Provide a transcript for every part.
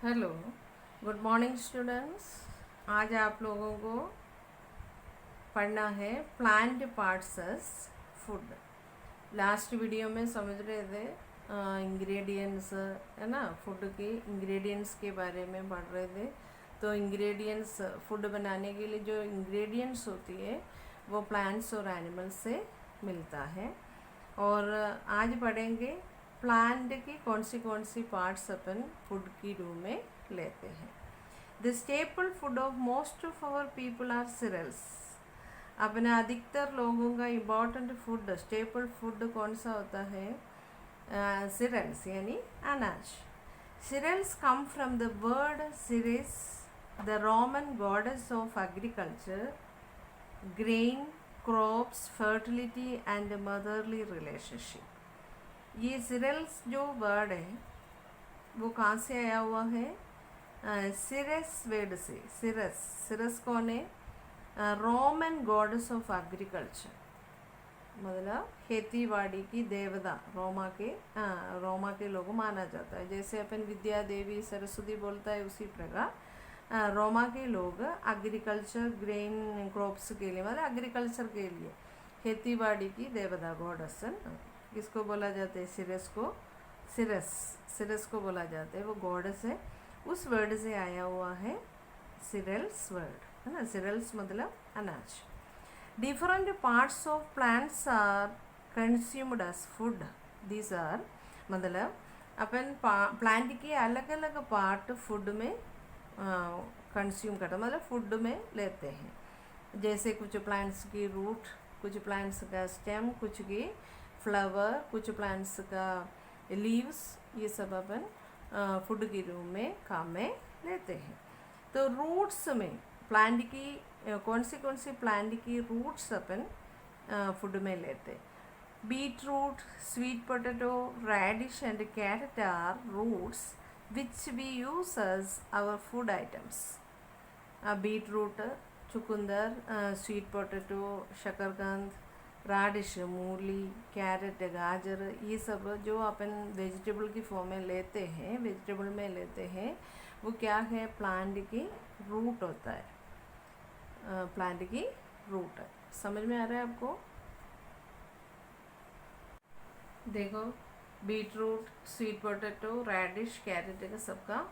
Hello, good morning students. आज आप लोगों को पढ़ना है plant parts as food. Last video में समझ रहे थे इंग्रेडिएंट्स, है ना, फूड के इंग्रेडिएंट्स के बारे में पढ़ रहे थे। तो इंग्रेडिएंट्स, फूड बनाने के लिए जो इंग्रेडिएंट्स होती है वो प्लांट्स और एनिमल्स से मिलता है। और आज पढ़ेंगे प्लांट की कौन सी पार्ट्स अपन फूड की रूम में लेते हैं। The staple food of most of our people are cereals. अपने अधिकतर लोगों का इम्पॉर्टेंट फूड, स्टेपल फूड कौन सा होता है? सीरियल्स यानी अनाज। Cereals come from the word Ceres, the Roman goddess of agriculture, grain, crops, fertility and motherly relationship. ये सीरियल्स जो वर्ड है वो कहाँ से आया हुआ है? सिरस वर्ड से। सिरस, सिरस कौन है? रोमन गॉडेस ऑफ एग्रीकल्चर, मतलब खेती बाड़ी की देवता। रोमा के लोग माना जाता है। जैसे अपन विद्या देवी सरस्वती बोलता है उसी प्रकार रोमा के लोग एग्रीकल्चर, ग्रेन, क्रॉप्स के लिए, मतलब एग्रीकल्चर के लिए खेती बाड़ी की देवता गॉडेस। किसको बोला जाता है? सिरस को। सिरस को बोला जाता है, वो गॉडेस है। उस वर्ड से आया हुआ है सीरियल्स वर्ड, है ना। सीरियल्स मतलब अनाज। Different parts of plants are consumed as food. These are, मतलब अपन प्लांट की अलग अलग पार्ट फूड में कंज्यूम करते, मतलब फूड में लेते हैं। जैसे कुछ प्लांट्स की रूट, कुछ प्लांट्स का स्टेम, कुछ की फ्लावर, कुछ प्लांट्स का लीव्स, ये सब अपन फूड के रूम में काम में लेते हैं। तो रूट्स में प्लांट की कौन सी प्लांट की रूट्स अपन फूड में लेते हैं? Beetroot, sweet potato, radish and carrot are roots which we use as our food items. Beetroot, चुकंदर, स्वीट पोटैटो, शकरकंद, राडिश, मूली, कैरेट, गाजर, ये सब जो अपन वेजिटेबल की फॉर्म में लेते हैं, वेजिटेबल में लेते हैं, वो क्या है? प्लांट की रूट होता है। प्लांट की रूट है। समझ में आ रहा है आपको? देखो, beetroot, sweet potato, radish, carrot का सबका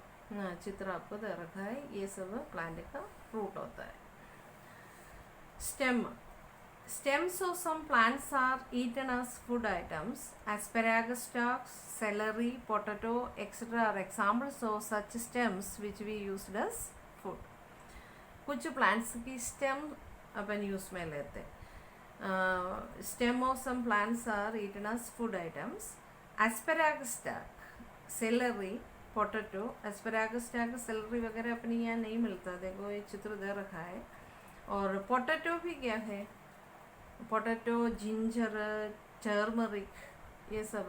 चित्र आपको दे रखा है। ये सब प्लांट का रूट होता है। Stem, stems of some plants are eaten as food items. Asparagus stalks, celery, potato, etc. are examples of such stems which we used as food. कुछ plants की stem अपन यूज में लेते हैं। Stem of some plants are eaten as food items. Asparagus stalk, celery, potato, asparagus stalk, celery वगैरह अपनी यहाँ नहीं मिलता। देखो ये चित्र दे रखा है। और पोटैटो भी क्या है? पोटैटो, जिंजर, टर्मरिक, ये सब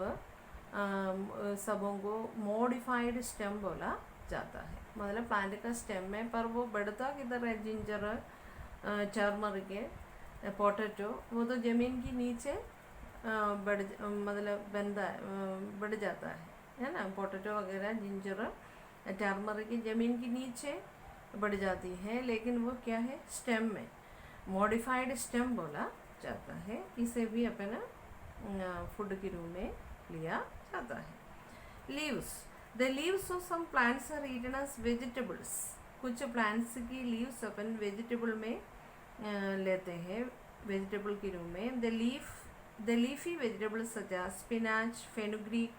सबों को मॉडिफाइड स्टेम बोला जाता है। मतलब प्लांट का स्टेम है, पर वो बढ़ता किधर है? जिंजर, टर्मरिक है। पोटैटो वो तो ज़मीन के नीचे मतलब बढ़ जाता है ना। पोटैटो वगैरह, जिंजर, टर्मरिक ज़मीन के नीचे बढ़ जाती है, लेकिन वो क्या है? स्टेम में, मॉडिफाइड स्टेम बोला जाता है। इसे भी अपना फूड के रूम में लिया जाता है। Leaves, the leaves of some plants are eaten as vegetables. कुछ प्लांट्स की लीव्स अपन वेजिटेबल में लेते हैं, वेजिटेबल के रूम में। The leafy vegetables such as spinach, fenugreek,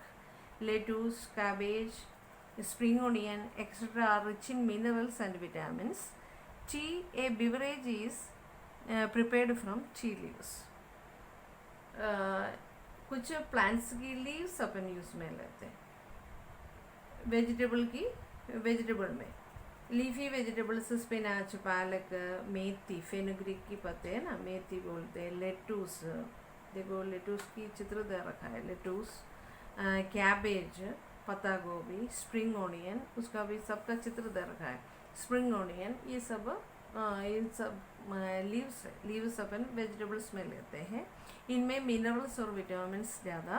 lettuce, cabbage, spring onion, etc. are rich in minerals and vitamins. Tea, a beverage, is prepared from tea leaves. कुछ plants की leaves अपन use में लेते हैं vegetable में। Leafy vegetables spinach, पालक, मेथी, fenugreek की पत्ते है ना, मेथी बोलते हैं। लेटूस, देखो लेटूस की चित्र दे रखा है। लेटूस, कैबेज, पत्ता गोभी, स्प्रिंग ओनियन, उसका भी सबका चित्र दे रखा है। स्प्रिंग ओनियन, ये सब इन सब लीव्स अपन वेजिटेबल्स में लेते हैं। इनमें मिनरल्स और विटामिन्स ज़्यादा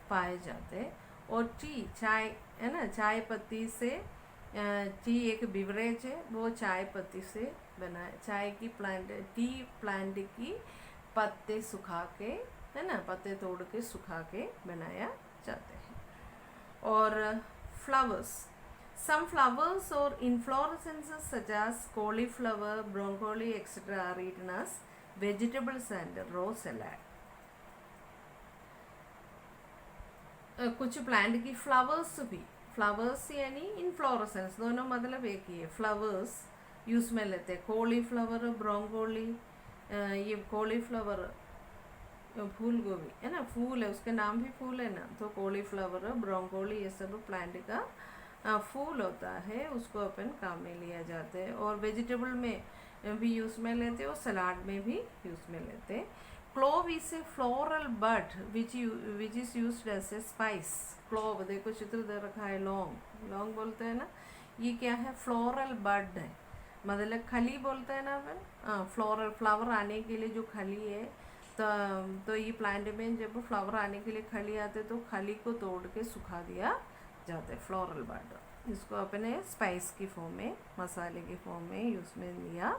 पाए जाते हैं। और टी, चाय है ना, चाय पत्ती से टी एक बिवरेज है, वो चाय पत्ती से बना है। चाय की प्लांट, टी प्लांट की पत्ते सुखा के, है ना, पत्ते तोड़ के सुखा के बनाया जाते हैं। और flowers, some flowers or inflorescences such as cauliflower, broccoli, etc. are eaten as vegetables and raw salad. कुछ प्लांट की फ्लावर्स भी, फ्लावर्स यानी इनफ्लोरेसेंस दोनों मतलब एक ही है। फ्लावर्स यूज में लेते हैं, कॉलीफ्लावर, ब्रोंकोली, ये कॉलीफ्लावर फूल गोभी है ना, फूल है, उसके नाम भी फूल है ना, तो कॉलीफ्लावर, ब्रोंकोली ये सब प्लांट का फूल होता है, उसको अपन काम में लिया जाते हैं। और वेजिटेबल में भी यूज़ में लेते हैं और सलाद में भी यूज़ में लेते हैं। Clove is a floral bud which is used as a spice. Clove देखो चित्र दे रखा है, लौंग, लौंग बोलते हैं ना, ये क्या है, फ्लोरल बड है, मतलब खली बोलते हैं ना अपन, फ्लोरल फ्लावर आने के लिए जो खली है, तो ये प्लांट में जब फ्लावर आने के लिए खली आते तो खली को तोड़ के सुखा दिया जाता है, फ्लोरल बड। इसको अपने स्पाइस की फॉर्म में, मसाले की फॉर्म में यूज़ में लिया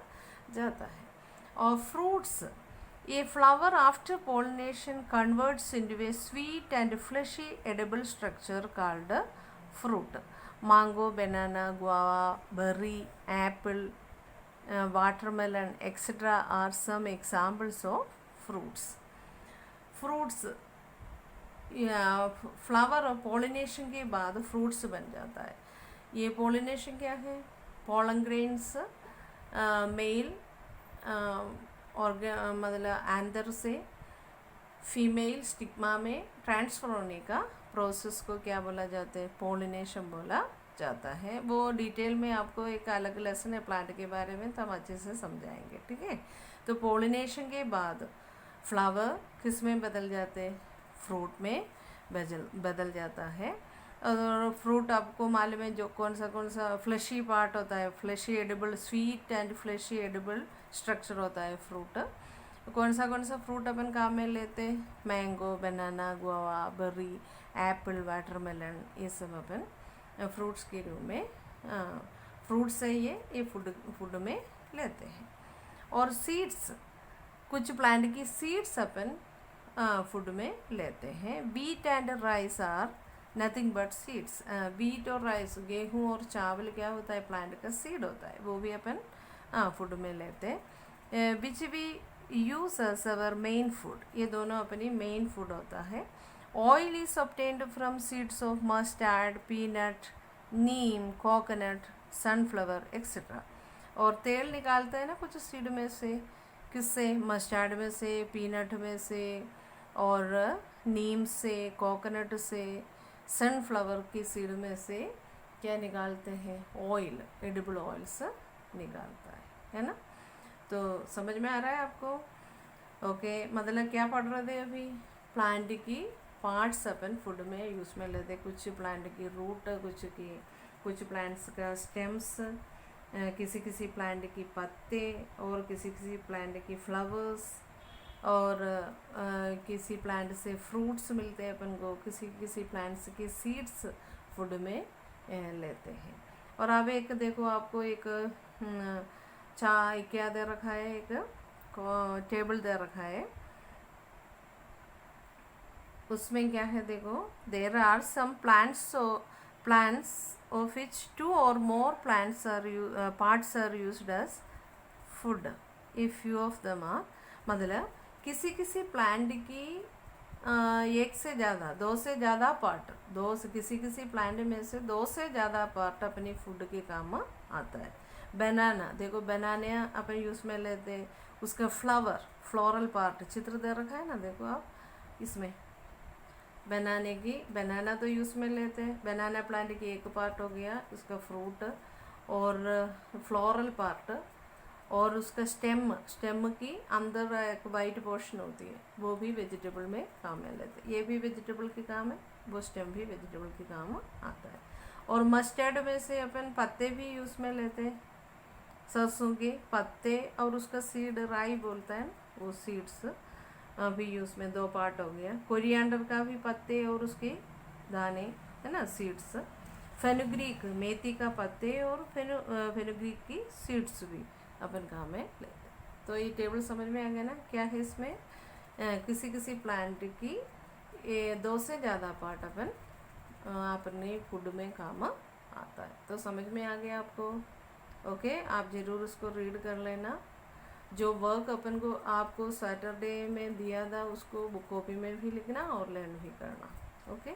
जाता है। और fruits, a flower after pollination converts into A sweet and fleshy edible structure called fruit. mango, banana, guava, berry, apple, watermelon, etc. are some examples of fruits. Fruits या फ्लावर पॉलिनेशन के बाद fruits बन जाता है। ये pollination क्या है, pollen grains mail और मतलब एंदर से फीमेल स्टिग्मा में ट्रांसफ़र होने का प्रोसेस को क्या बोला जाता है, पॉलिनेशन बोला जाता है। वो डिटेल में आपको एक अलग लेसन है प्लांट के बारे में, तो हम अच्छे से समझाएंगे, ठीक है। तो पॉलिनेशन के बाद फ्लावर किस में बदल जाते हैं, फ्रूट में बदल जाता है। और फ्रूट आपको मालूम है जो कौन सा फ्लेशी पार्ट होता है, fleshy edible, sweet and fleshy edible structure होता है फ्रूट। कौन सा फ्रूट अपन काम में लेते हैं, मैंगो, बनाना, गुआवा, बेरी, एप्पल, वाटरमेलन, ये सब अपन फ्रूट्स के रूप में, फ्रूट्स है ये फूड में लेते हैं। और सीड्स, कुछ प्लांट की सीड्स अपन फूड में लेते हैं। Wheat and rice are nothing but seeds. Wheat और राइस, गेहूँ और चावल क्या होता है, प्लांट का सीड होता है, वो भी अपन फूड में लेते हैं। Which we use as our main food, ये दोनों अपनी मेन फूड होता है। Oil is obtained from seeds of mustard, peanut, neem, coconut, sunflower etcetera. और तेल निकालते हैं ना कुछ सीड में से, किससे, मस्टर्ड में से, पीनट में से, और नीम से, कोकोनट से, सनफ्लावर की सीड में से क्या निकालते हैं, ऑयल, एडिबल ऑयल्स निकालता है ना। तो समझ में आ रहा है आपको, ओके। मतलब क्या पढ़ रहे थे अभी, प्लांट की पार्ट्स अपन फूड में यूज़ में लेते, कुछ प्लांट की रूट, कुछ प्लांट्स का स्टेम्स, किसी प्लांट की पत्ते, और किसी प्लांट की फ्लावर्स, और किसी प्लांट से फ्रूट्स मिलते हैं अपन को, किसी प्लांट्स के सीड्स फूड में लेते हैं। और अब एक देखो आपको एक क्या दे रखा है, एक टेबल दे रखा है, उसमें क्या है देखो, there are some plants of which two or more parts are used as food if few of them are, मतलब किसी प्लांट की एक से ज़्यादा, दो से ज़्यादा पार्ट, किसी प्लांट में से 2 से ज़्यादा पार्ट अपनी फूड के काम आता है। बनाना देखो, बनाने अपन यूज़ में लेते हैं, उसका फ्लोरल पार्ट चित्र दे रखा है ना, देखो आप इसमें बनाना तो यूज़ में लेते हैं, बनाना प्लांट की एक पार्ट हो गया, उसका फ्रूट और फ्लोरल पार्ट, और उसका स्टेम की अंदर एक वाइट पोर्शन होती है, वो भी वेजिटेबल में काम में लेते हैं। ये भी वेजिटेबल के काम है, वो स्टेम भी वेजिटेबल के काम आता है। और मस्टर्ड में से अपन पत्ते भी यूज़ में लेते हैं, सरसों के पत्ते और उसका सीड, राई बोलता है, वो सीड्स भी यूज़ में 2 पार्ट हो गया। कोरिएंडर का भी पत्ते और उसके दाने, है ना, सीड्स फेनुग्रीक मेथी का पत्ते और फेनुग्रीक की सीड्स भी अपन काम में लेते हैं। तो ये टेबल समझ में आ गया ना, क्या है इसमें किसी किसी प्लांट की 2 से ज़्यादा पार्ट अपन अपने फूड में काम आता है। तो समझ में आ गया आपको? ओके, आप ज़रूर उसको रीड कर लेना। जो वर्क अपन को आपको सैटरडे में दिया था उसको बुक कॉपी में भी लिखना और लर्न भी करना। ओके।